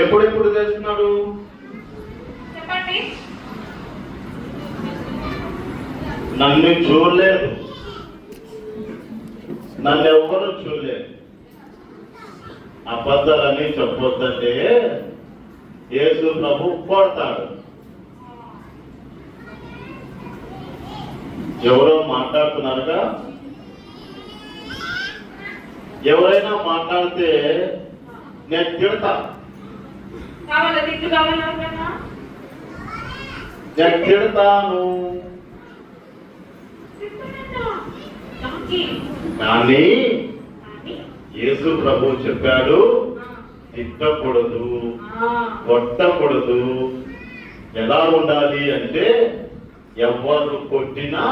ఎప్పుడెప్పుడు చేస్తున్నాడు? చెప్పండి. నన్ను చూడలేదు, నన్ను ఎవరు చూడలేదు. అబద్ధాలన్నీ చెప్పొద్దంటే యేసు ప్రభు కొడతాడు. ఎవరో మాట్లాడుతున్నారుగా, ఎవరైనా మాట్లాడితే నేను తిడతా. కావాలా తిట్టు కావాలా కన్నా? నేను తిడతాను. కానీ యేసు ప్రభు చెప్పాడు, తిట్టకూడదు, కొట్టకూడదు. ఎలా ఉండాలి అంటే ఎవరు కొట్టినా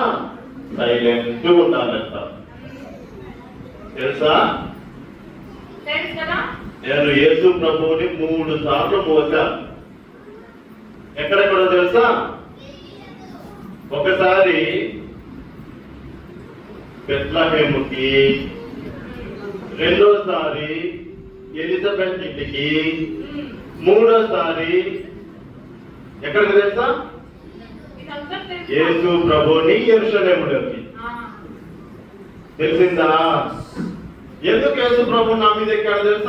సైలెంట్ ఉండాలంట. తెలుసా? నేను యేసు ప్రభువుని 3 సార్లు మోసాను. ఎక్కడెక్కడో తెలుసా? ఒకసారి బెత్లెహేముకి, రెండోసారి ఎలిజబెత్ ఇంటికి, మూడోసారి ఎక్కడికి తెలుసా? యేసు ప్రభుని యెరూషలేములోకి. తెలిసిందా? ఎందుకు యేసు ప్రభు నా మీద ఎక్కాడు తెలుసా?